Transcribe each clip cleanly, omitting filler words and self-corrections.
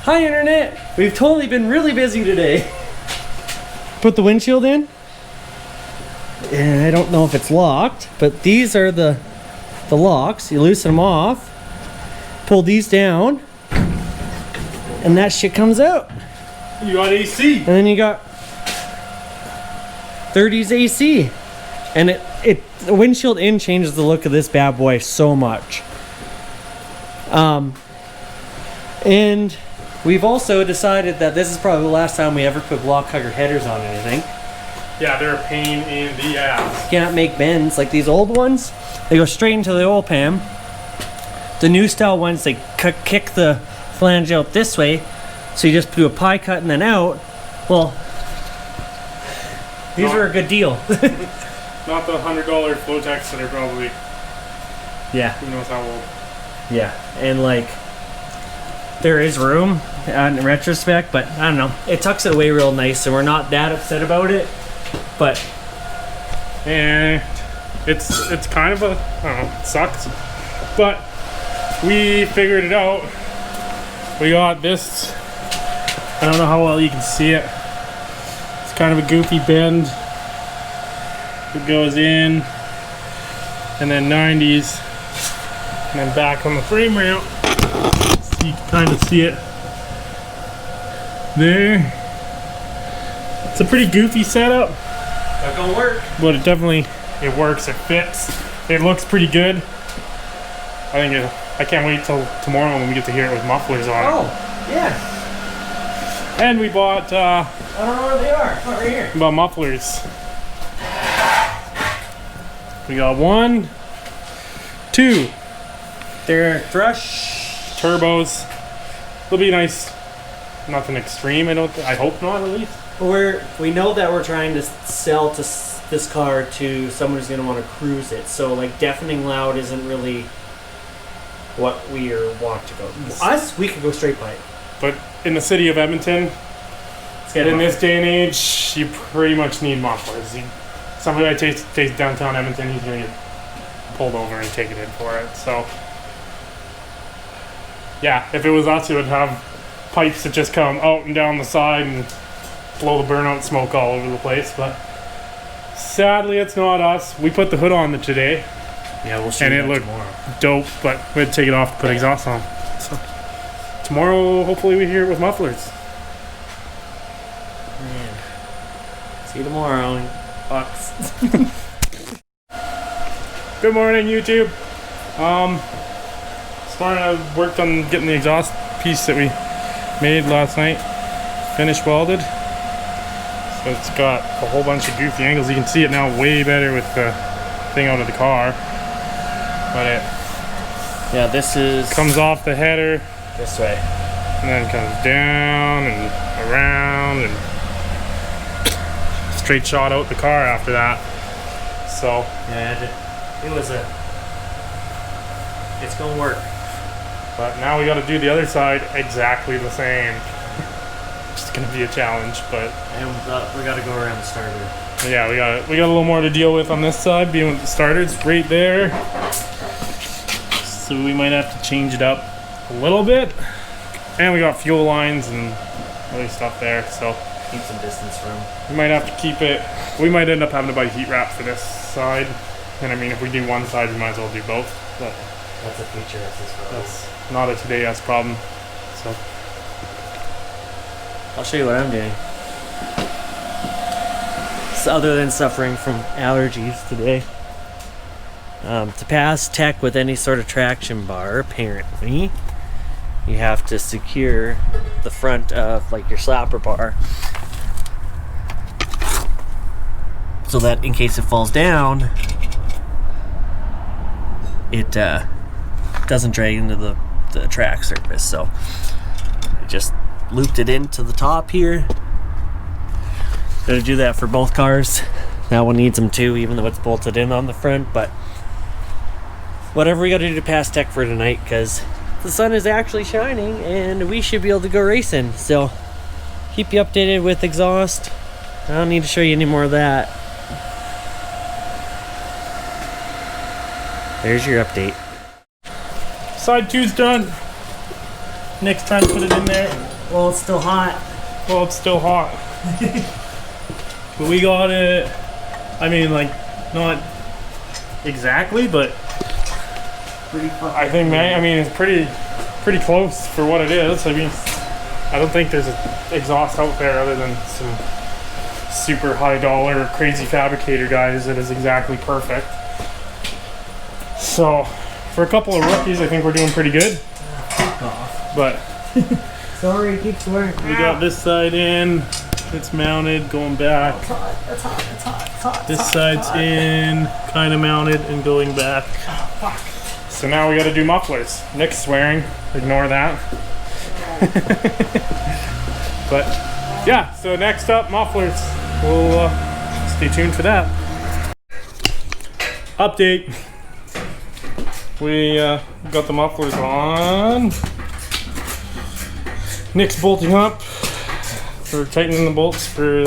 Hi internet! We've totally been really busy today. Put the windshield in. And I don't know if it's locked, but these are the locks. You loosen them off, pull these down, and that shit comes out. You got AC. And then you got 30s AC. And the windshield in changes the look of this bad boy so much. And we've also decided that this is probably the last time we ever put block hugger headers on anything. Yeah, they're a pain in the ass. You can't make bends like these old ones. They go straight into the oil pan. The new style ones, they kick the flange out this way. So you just do a pie cut and then out. Well, these are a good deal. Not the $100 Flotex that are probably, yeah, who knows how old. Yeah, and like, there is room in retrospect, but I don't know. It tucks it away real nice, so we're not that upset about it. But and it's kind of a, I don't know, it sucks. But we figured it out. We got this. I don't know how well you can see it. It's kind of a goofy bend. It goes in, and then 90s, and then back on the frame rail. So you can kind of see it there. It's a pretty goofy setup. not gonna work. But it works, it fits. It looks pretty good. I can't wait till tomorrow when we get to hear it with mufflers on it. Oh, yeah. And we bought, I don't know where they are. Oh, right here. we bought mufflers. We got 1, 2. They're Thrush Turbos. They'll be nice. Nothing extreme, I hope not at least. We know that we're trying to sell this car to someone who's going to want to cruise it. So like deafening loud isn't really what we want to go. Us, we could go straight pipe. But in the city of Edmonton, in this day and age, you pretty much need mufflers. Somebody that takes downtown Edmonton, he's going to get pulled over and taken in for it. So, yeah, if it was us, it would have pipes that just come out and down the side and blow the burnout smoke all over the place. But sadly, it's not us. We put the hood on today. Yeah, we'll see. And it looked dope, but we had to take it off to put exhaust on. So tomorrow, hopefully, we hear it with mufflers. Man. See you tomorrow. Bucks. Good morning, YouTube. This morning I worked on getting the exhaust piece that we made last night finished welded. So it's got a whole bunch of goofy angles. You can see it now way better with the thing out of the car. But yeah, this is comes off the header this way, and then comes down and around and straight shot out the car after that. So yeah, it's gonna work. But now we got to do the other side exactly the same. It's gonna be a challenge, but and we got to go around the starter. Yeah, we got a little more to deal with on this side, being with the starters right there. So we might have to change it up a little bit. And we got fuel lines and other stuff there, so keep some distance from. We might have to keep it. We might end up having to buy heat wrap for this side. And I mean, if we do one side, we might as well do both. But that's a feature of this problem. That's not a today-ass problem. So I'll show you what I'm doing. So other than suffering from allergies today, to pass tech with any sort of traction bar, apparently, you have to secure the front of like your slapper bar, so that in case it falls down, it doesn't drag into the track surface. So I just looped it into the top here. Gotta do that for both cars. That one needs them too, even though it's bolted in on the front. But whatever we gotta do to pass tech for tonight, because the sun is actually shining and we should be able to go racing. So keep you updated with exhaust. I don't need to show you any more of that. There's your update. side two's done. Nick's trying to put it in there. Well, it's still hot. Well, it's still hot. But we got it, I mean, like, not exactly, but Pretty fucking I think, man, I mean, it's pretty close for what it is. I mean, I don't think there's an exhaust out there other than some super high dollar crazy fabricator guys that is exactly perfect. So for a couple of rookies, I think we're doing pretty good. But sorry, keep swearing. we got this side in, it's mounted, going back. It's hot, it's hot, it's hot, it's hot. This side's in, kind of mounted and going back. So now we got to do mufflers. Nick's swearing, ignore that. But yeah, so next up, mufflers. We'll stay tuned for that. Update. We got the mufflers on. Nick's bolting up. We're tightening the bolts for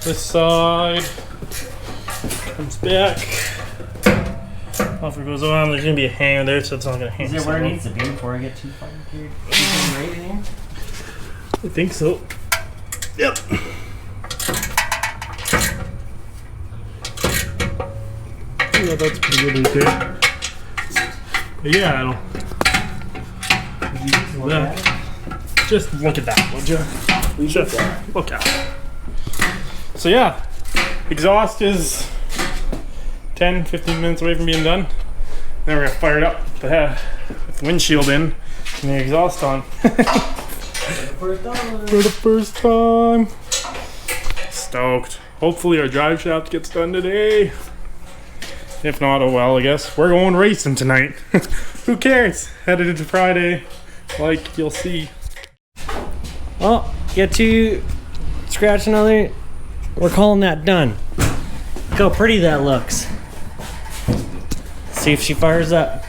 this side. Comes back. Muffler goes on. There's gonna be a hanger there, so it's not gonna hang. Is it where it needs to be before I get too fucking carried? Right in here? I think so. Yep. Yeah, that's pretty good right there. But yeah, I don't. Just look at that, would you? Just look at it. So yeah, exhaust is 10-15 minutes away from being done. Then we're gonna fire it up with the windshield in and the exhaust on. For the first time. Stoked. Hopefully our drive shaft gets done today. If not, oh well, I guess. We're going racing tonight. Who cares? Headed into Friday, like you'll see. Well, get to scratch another. We're calling that done. Look how pretty that looks. See if she fires up.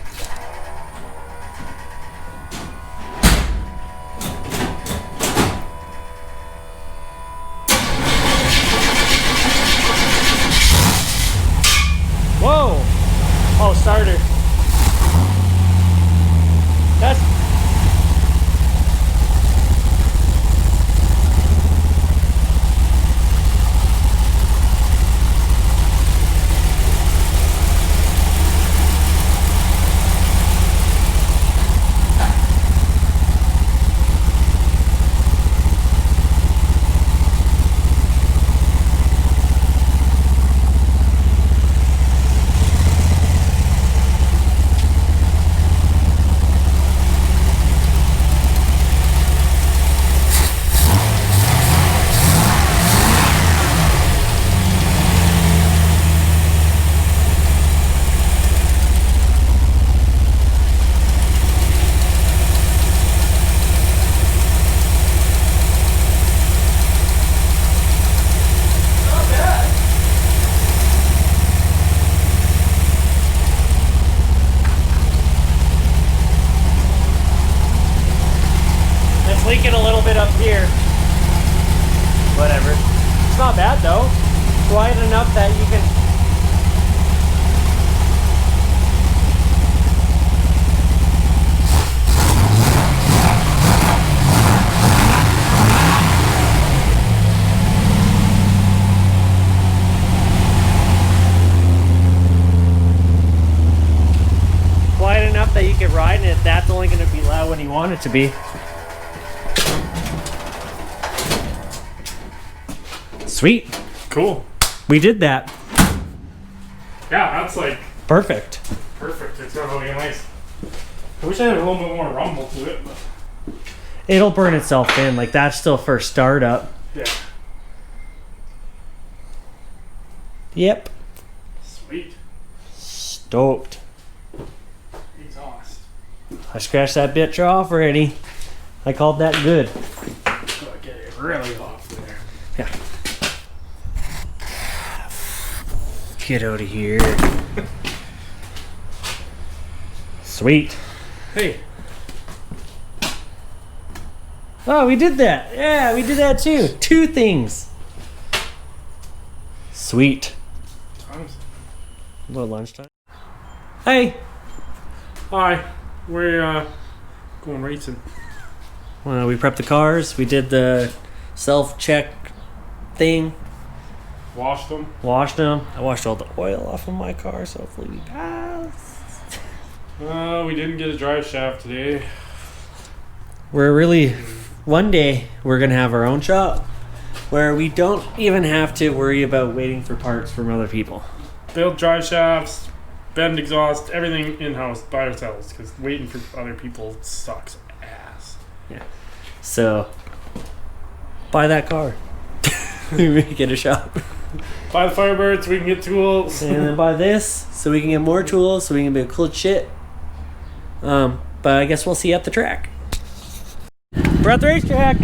Whoa! Oh, starter. That's. Leaking a little bit up here. Whatever. It's not bad though. Quiet enough that you can. Quiet enough that you can ride in it. That's only going to be loud when you want it to be. Sweet. Cool. We did that. Yeah, that's like Perfect. perfect. It's got really nice. I wish I had a little bit more rumble to it, but It'll burn itself in. Like that's still for startup. yeah. Yep. Sweet. Stoked. Exhaust. I scratched that bitch off already. I called that good. Gotta get it really off there. Yeah. Get out of here. Sweet. Hey. Oh, we did that. Yeah, we did that too. 2 things. Sweet. Times. A little lunchtime. Hey. Hi. We're going racing. We prepped the cars. We did the self-check thing. Washed them. I washed all the oil off of my car, so hopefully we pass. We didn't get a drive shaft today. One day we're gonna have our own shop where we don't even have to worry about waiting for parts from other people. Build drive shafts, bend exhaust, everything in-house by ourselves, because waiting for other people sucks ass. Yeah. So buy that car. We get a shop. Buy the Firebird so we can get tools. And then buy this so we can get more tools so we can build cool shit. But I guess we'll see you at the track. We're at the racetrack.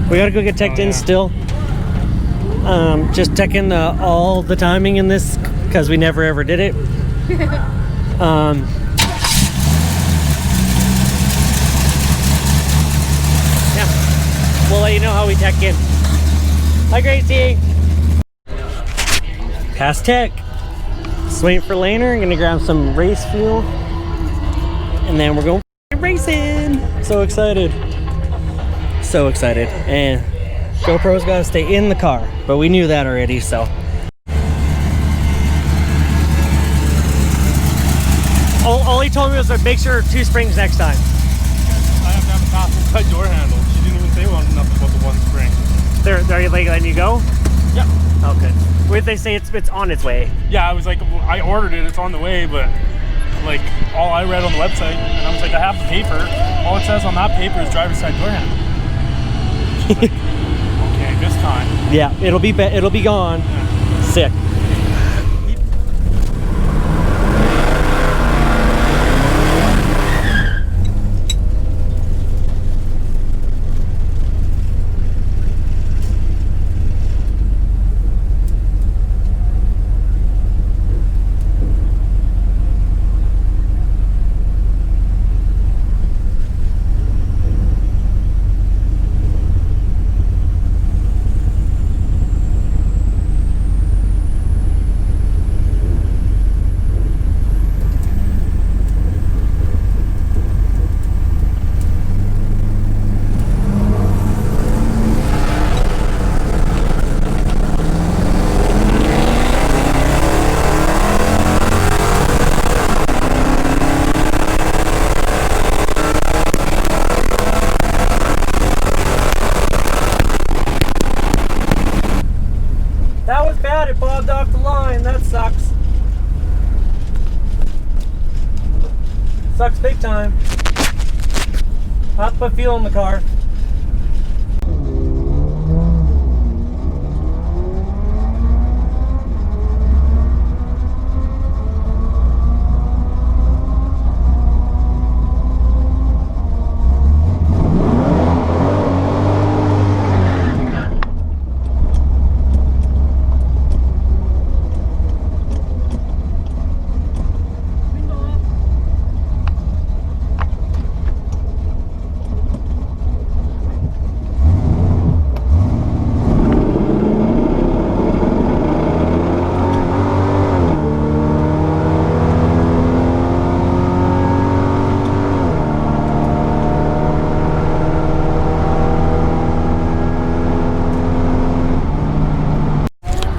We gotta go get teched in still. Just checking all the timing in this because we never ever did it. Yeah, we'll let you know how we tech in. Hi, Gracie. Past tech. Just waiting for Laner. I'm gonna grab some race fuel, and then we're going racing. So excited. So excited. And GoPro's gotta stay in the car, but we knew that already, so. All he told me was to make sure 2 springs next time. I have to have a passenger side door handle. She didn't even say nothing about the 1 spring. They're like letting you go? Yeah. Oh, good. Wait, they say it's on its way. Yeah, I was like, I ordered it, it's on the way, but like all I read on the website, and I was like, I have the paper. All it says on that paper is driver's side door handle. Like, okay, this time. Yeah, it'll be gone. Yeah. Sick. It bobbed off the line. That sucks. Sucks big time. I'll have to put fuel in the car.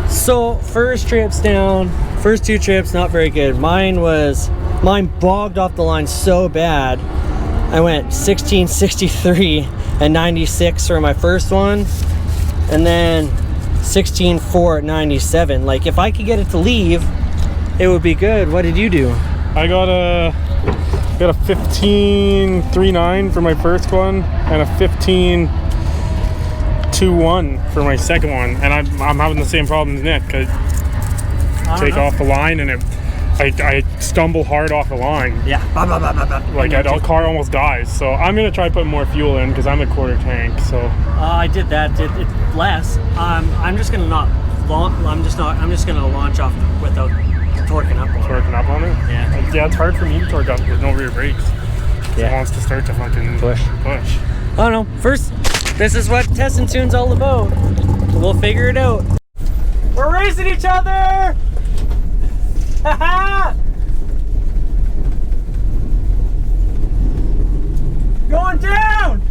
So first trip's down, first 2 trips not very good. Mine bogged off the line so bad. I went 1663 and 96 for my first one, and then 16.4 at 97. Like if I could get it to leave, it would be good. What did you do? I got a 15.39 for my first one and a 15.21 for my second one, and I'm having the same problem as Nick. I take off the line and I stumble hard off the line. Yeah. Like the car almost dies. So I'm gonna try putting more fuel in because I'm a quarter tank. So I did that. It's less. I'm just gonna I'm just gonna launch off without torquing up on it. Torquing up on it? Yeah. Yeah, it's hard for me to torque up with no rear brakes. Yeah. It wants to start to fucking push. I don't know. First, this is what Test and Tune's all about. We'll figure it out. We're racing each other! Haha! Going down!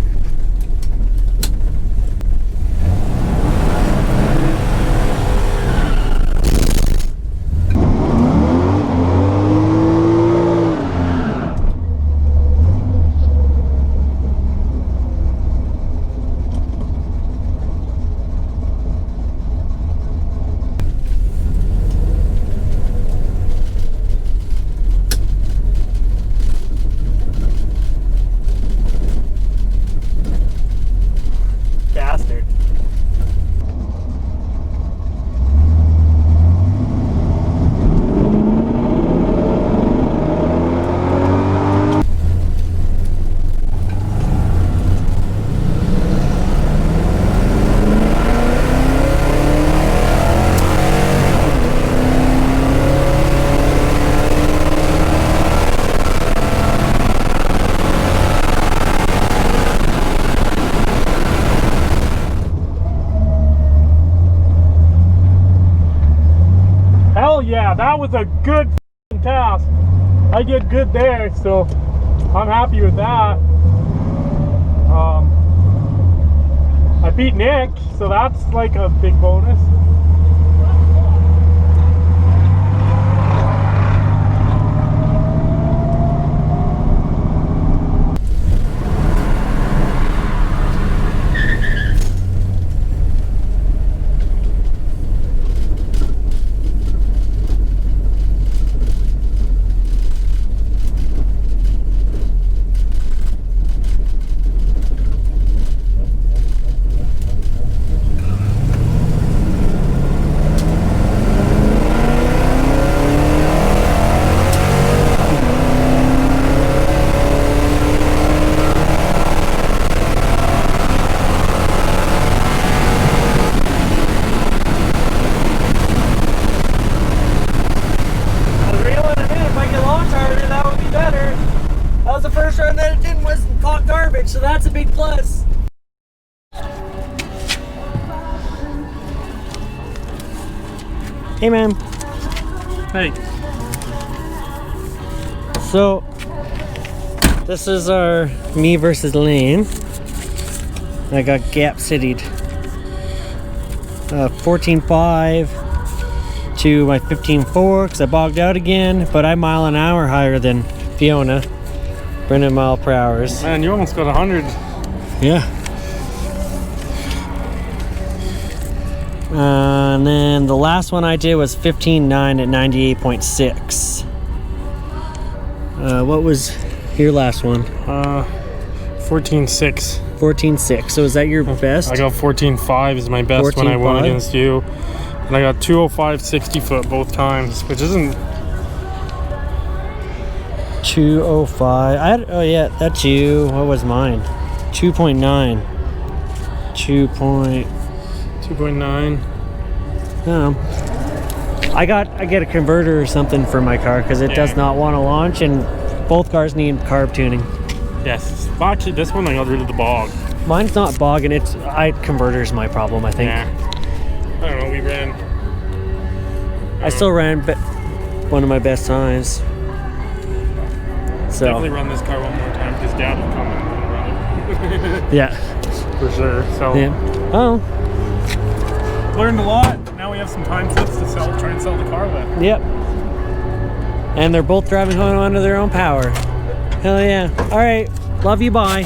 Bastard. Hell yeah, that was a good task. I did good there, so I'm happy with that. I beat Nick, so that's like a big bonus. That was the first run that it didn't was hot garbage, so that's a big plus. Hey man. Hey. So this is our me versus Lane. I got gap citied 14.5 to my 15.4 because I bogged out again, but I'm mile an hour higher than Fiona. Brendan mile per hours. Man, you almost got 100. Yeah. And then the last one I did was 15.9 at 98.6. What was your last one? 14.6. 14.6. So is that your best? I got 14.5 is my best when I won 14.5? against you. And I got 205 60 foot both times, which isn't 205. Oh yeah, that's you. What was mine? 2.9. 2.9. I get a converter or something for my car because it does not want to launch, and both cars need carb tuning. Yes. Actually, this one I got rid of the bog. Mine's not bogging. Converter's my problem, I think. Yeah. I don't know. We ran. I still ran one of my best times. So Definitely run this car one more time because Dad will come and run it. yeah. For sure. So Yeah. Oh. learned a lot. Now we have some time slips to try and sell the car with. Yep. And they're both driving home under their own power. Hell yeah. All right. Love you. Bye.